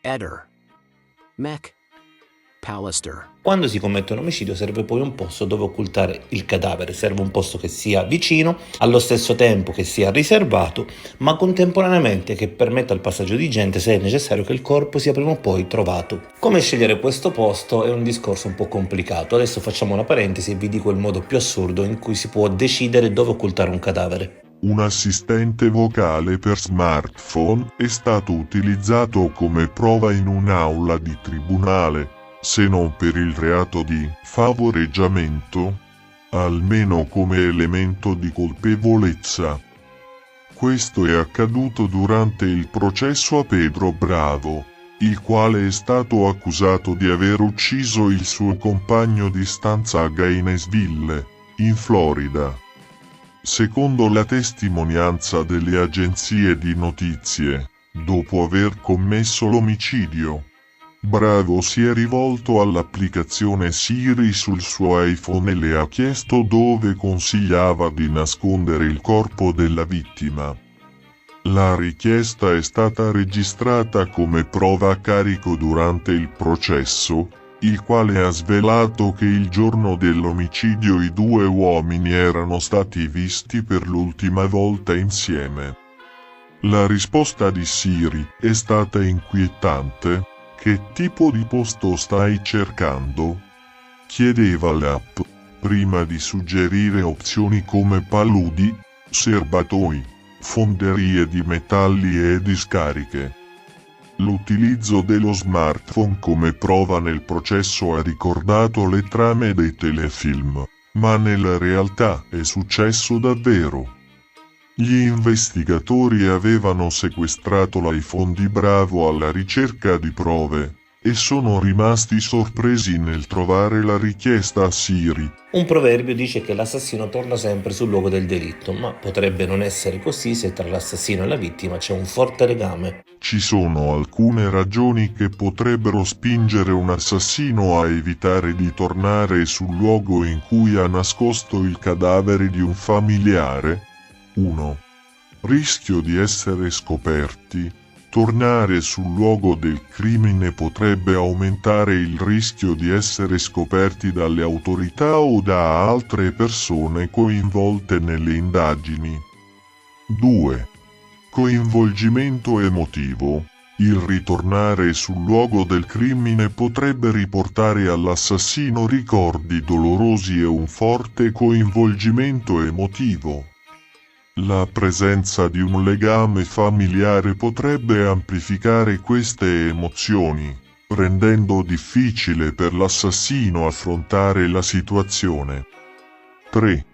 Eder. McAllister. Quando si commette un omicidio serve poi un posto dove occultare il cadavere, serve un posto che sia vicino, allo stesso tempo che sia riservato, ma contemporaneamente che permetta il passaggio di gente se è necessario che il corpo sia prima o poi trovato. Come scegliere questo posto è un discorso un po' complicato, adesso facciamo una parentesi e vi dico il modo più assurdo in cui si può decidere dove occultare un cadavere. Un assistente vocale per smartphone è stato utilizzato come prova in un'aula di tribunale, se non per il reato di favoreggiamento, almeno come elemento di colpevolezza. Questo è accaduto durante il processo a Pedro Bravo, il quale è stato accusato di aver ucciso il suo compagno di stanza a Gainesville, in Florida. Secondo la testimonianza delle agenzie di notizie, dopo aver commesso l'omicidio, Bravo si è rivolto all'applicazione Siri sul suo iPhone e le ha chiesto dove consigliava di nascondere il corpo della vittima. La richiesta è stata registrata come prova a carico durante il processo, il quale ha svelato che il giorno dell'omicidio i due uomini erano stati visti per l'ultima volta insieme. La risposta di Siri è stata inquietante. Che tipo di posto stai cercando? Chiedeva l'app, prima di suggerire opzioni come paludi, serbatoi, fonderie di metalli e discariche. L'utilizzo dello smartphone come prova nel processo ha ricordato le trame dei telefilm, ma nella realtà è successo davvero. Gli investigatori avevano sequestrato l'iPhone di Bravo alla ricerca di prove, e sono rimasti sorpresi nel trovare la richiesta a Siri. Un proverbio dice che l'assassino torna sempre sul luogo del delitto, ma potrebbe non essere così se tra l'assassino e la vittima c'è un forte legame. Ci sono alcune ragioni che potrebbero spingere un assassino a evitare di tornare sul luogo in cui ha nascosto il cadavere di un familiare. 1. Rischio di essere scoperti. Tornare sul luogo del crimine potrebbe aumentare il rischio di essere scoperti dalle autorità o da altre persone coinvolte nelle indagini. 2. Coinvolgimento emotivo. Il ritornare sul luogo del crimine potrebbe riportare all'assassino ricordi dolorosi e un forte coinvolgimento emotivo. La presenza di un legame familiare potrebbe amplificare queste emozioni, rendendo difficile per l'assassino affrontare la situazione. 3.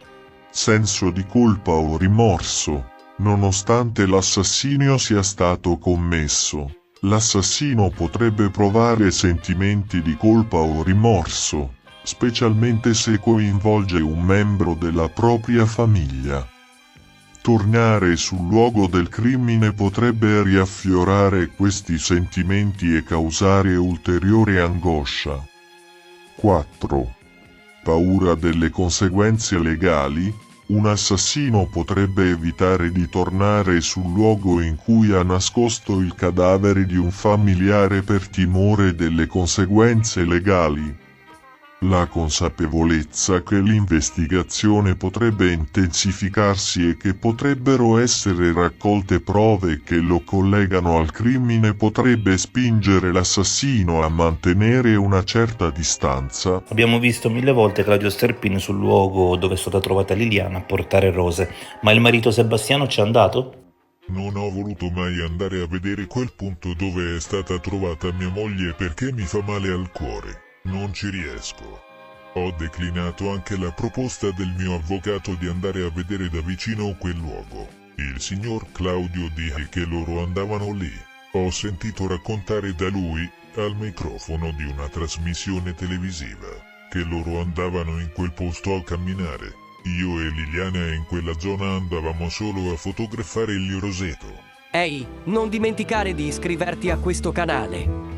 Senso di colpa o rimorso. Nonostante l'assassinio sia stato commesso, l'assassino potrebbe provare sentimenti di colpa o rimorso, specialmente se coinvolge un membro della propria famiglia. Tornare sul luogo del crimine potrebbe riaffiorare questi sentimenti e causare ulteriore angoscia. 4. Paura delle conseguenze legali. Un assassino potrebbe evitare di tornare sul luogo in cui ha nascosto il cadavere di un familiare per timore delle conseguenze legali. La consapevolezza che l'investigazione potrebbe intensificarsi e che potrebbero essere raccolte prove che lo collegano al crimine potrebbe spingere l'assassino a mantenere una certa distanza. Abbiamo visto 1000 volte Claudio Sterpin sul luogo dove è stata trovata Liliana a portare rose, ma il marito Sebastiano c'è andato? Non ho voluto mai andare a vedere quel punto dove è stata trovata mia moglie perché mi fa male al cuore. Non ci riesco. Ho declinato anche la proposta del mio avvocato di andare a vedere da vicino quel luogo. Il signor Claudio dice che loro andavano lì. Ho sentito raccontare da lui, al microfono di una trasmissione televisiva, che loro andavano in quel posto a camminare. Io e Liliana in quella zona andavamo solo a fotografare il roseto. Ehi, non dimenticare di iscriverti a questo canale.